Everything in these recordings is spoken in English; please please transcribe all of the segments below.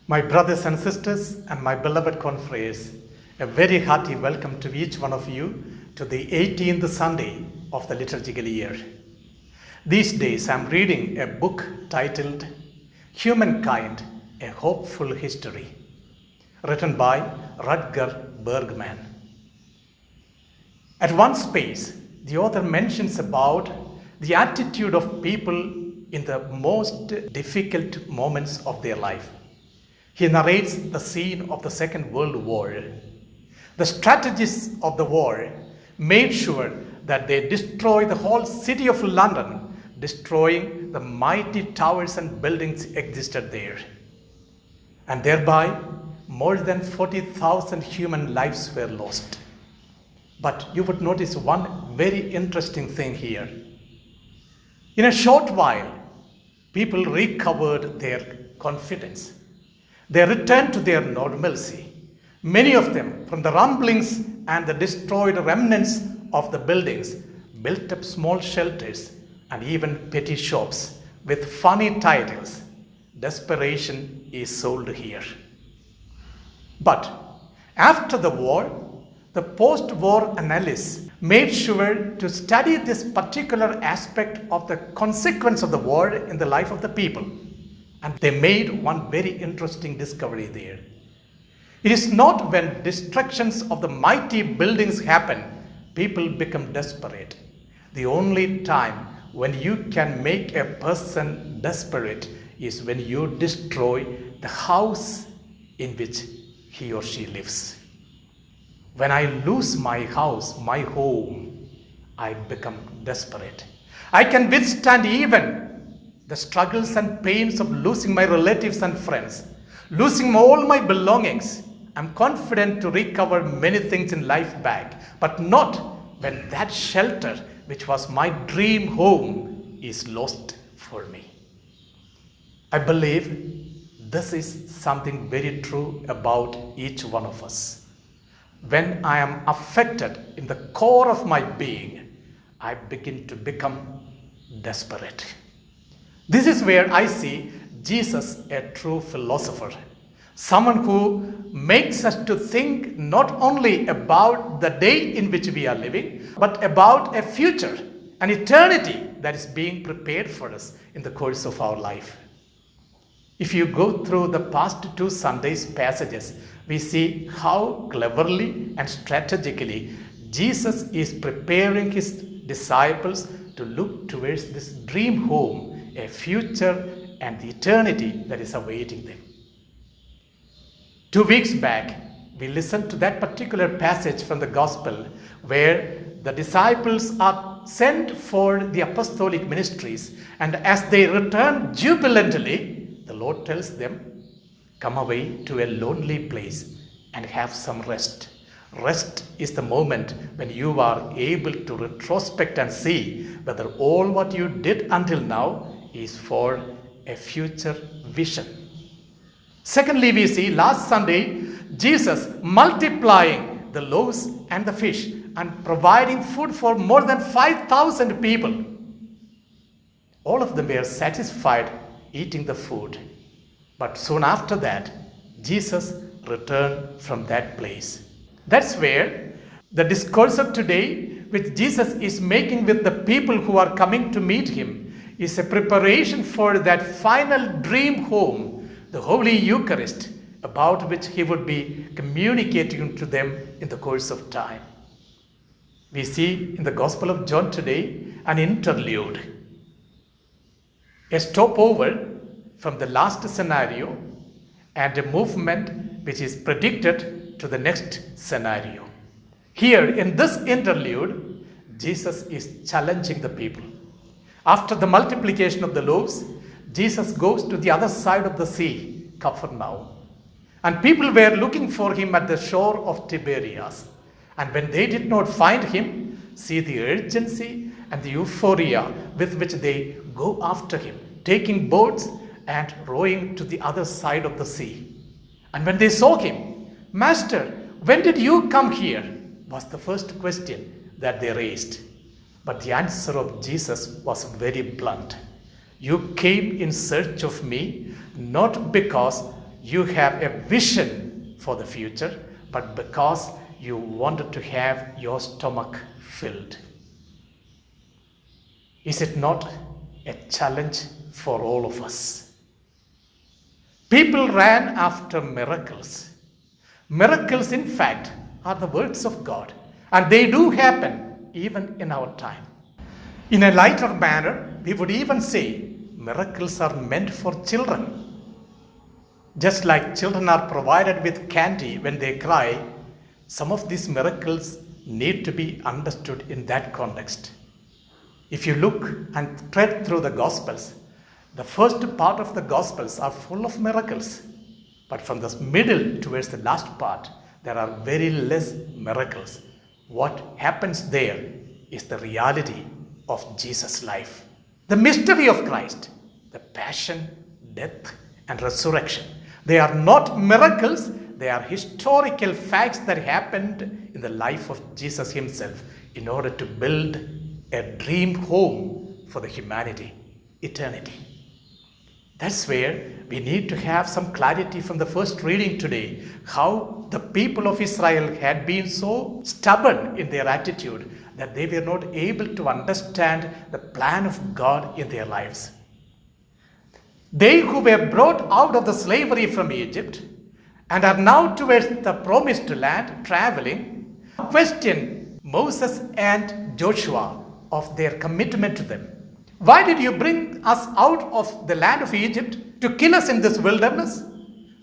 My brothers and sisters and my beloved confreres, a very hearty welcome to each one of you to the 18th Sunday of the liturgical year. These days I am reading a book titled Humankind, a Hopeful History, written by Rutger Bregman. At one space, the author mentions about the attitude of people in the most difficult moments of their life. He narrates the scene of the Second World War. The strategists of the war made sure that they destroy the whole city of London, destroying the mighty towers and buildings existed there. And thereby, more than 40,000 human lives were lost. But you would notice one very interesting thing here. In a short while, people recovered their confidence. They returned to their normalcy. Many of them, from the rumblings and the destroyed remnants of the buildings, built up small shelters and even petty shops with funny titles. Desperation is sold here. But after the war, the post-war analysts made sure to study this particular aspect of the consequence of the war in the life of the people. And they made one very interesting discovery there. It is not when destructions of the mighty buildings happen, people become desperate. The only time when you can make a person desperate is when you destroy the house in which he or she lives. When I lose my house, my home, I become desperate. I can withstand even the struggles and pains of losing my relatives and friends, losing all my belongings. I'm confident to recover many things in life back, but not when that shelter, which was my dream home, is lost for me. I believe this is something very true about each one of us. When I am affected in the core of my being, I begin to become desperate. This is where I see Jesus, a true philosopher, someone who makes us to think not only about the day in which we are living, but about a future, an eternity that is being prepared for us in the course of our life. If you go through the past two Sundays passages, we see how cleverly and strategically Jesus is preparing his disciples to look towards this dream home, a future and the eternity that is awaiting them. 2 weeks back, we listened to that particular passage from the Gospel where the disciples are sent for the apostolic ministries, and as they return jubilantly, the Lord tells them, come away to a lonely place and have some rest. Rest is the moment when you are able to retrospect and see whether all what you did until now is for a future vision. Secondly, we see last Sunday, Jesus multiplying the loaves and the fish and providing food for more than 5,000 people. All of them were satisfied eating the food. But soon after that, Jesus returned from that place. That's where the discourse of today, which Jesus is making with the people who are coming to meet him, is a preparation for that final dream home, the Holy Eucharist, about which he would be communicating to them in the course of time. We see in the Gospel of John today an interlude, a stopover from the last scenario and a movement which is predicted to the next scenario. Here in this interlude, Jesus is challenging the people. After the multiplication of the loaves, Jesus goes to the other side of the sea, Capernaum. And people were looking for him at the shore of Tiberias. And when they did not find him, see the urgency and the euphoria with which they go after him, taking boats and rowing to the other side of the sea. And when they saw him, Master, when did you come here? Was the first question that they raised. But the answer of Jesus was very blunt. You came in search of me, not because you have a vision for the future, but because you wanted to have your stomach filled. Is it not a challenge for all of us? People ran after miracles. Miracles, in fact, are the words of God, and they do happen even in our time. In a lighter manner, we would even say miracles are meant for children. Just like children are provided with candy when they cry, some of these miracles need to be understood in that context. If you look and tread through the Gospels, the first part of the Gospels are full of miracles. But from the middle towards the last part, there are very less miracles. What happens there is the reality of Jesus' life. The mystery of Christ, the passion, death, and resurrection. They are not miracles, they are historical facts that happened in the life of Jesus himself in order to build a dream home for the humanity, eternity. That's where we need to have some clarity from the first reading today, how the people of Israel had been so stubborn in their attitude that they were not able to understand the plan of God in their lives. They who were brought out of the slavery from Egypt and are now towards the promised land traveling, question Moses and Joshua of their commitment to them. Why did you bring us out of the land of Egypt to kill us in this wilderness?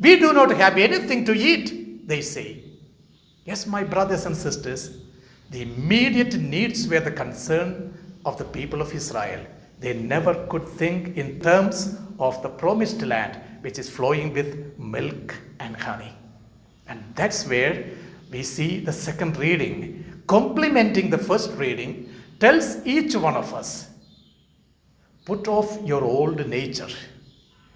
We do not have anything to eat, they say. Yes, my brothers and sisters, the immediate needs were the concern of the people of Israel. They never could think in terms of the promised land, which is flowing with milk and honey. And that's where we see the second reading, complementing the first reading, tells each one of us, put off your old nature,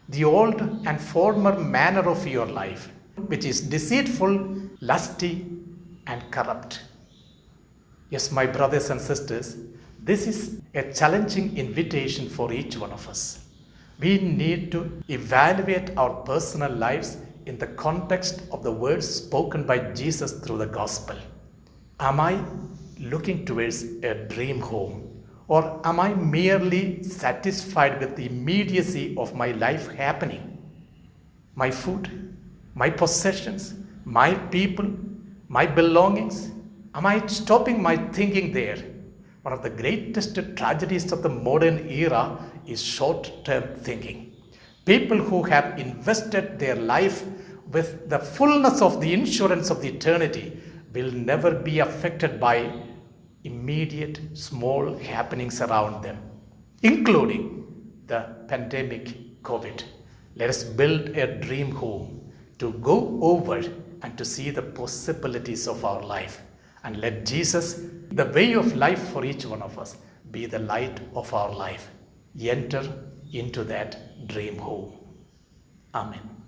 the old and former manner of your life, which is deceitful, lusty, and corrupt. Yes, my brothers and sisters, this is a challenging invitation for each one of us. We need to evaluate our personal lives in the context of the words spoken by Jesus through the gospel. Am I looking towards a dream home? Or am I merely satisfied with the immediacy of my life happening? My food, my possessions, my people, my belongings? Am I stopping my thinking there? One of the greatest tragedies of the modern era is short-term thinking. People who have invested their life with the fullness of the insurance of the eternity will never be affected by immediate small happenings around them, including the pandemic COVID. Let us build a dream home to go over and to see the possibilities of our life. And let Jesus, the way of life for each one of us, be the light of our life. Enter into that dream home. Amen.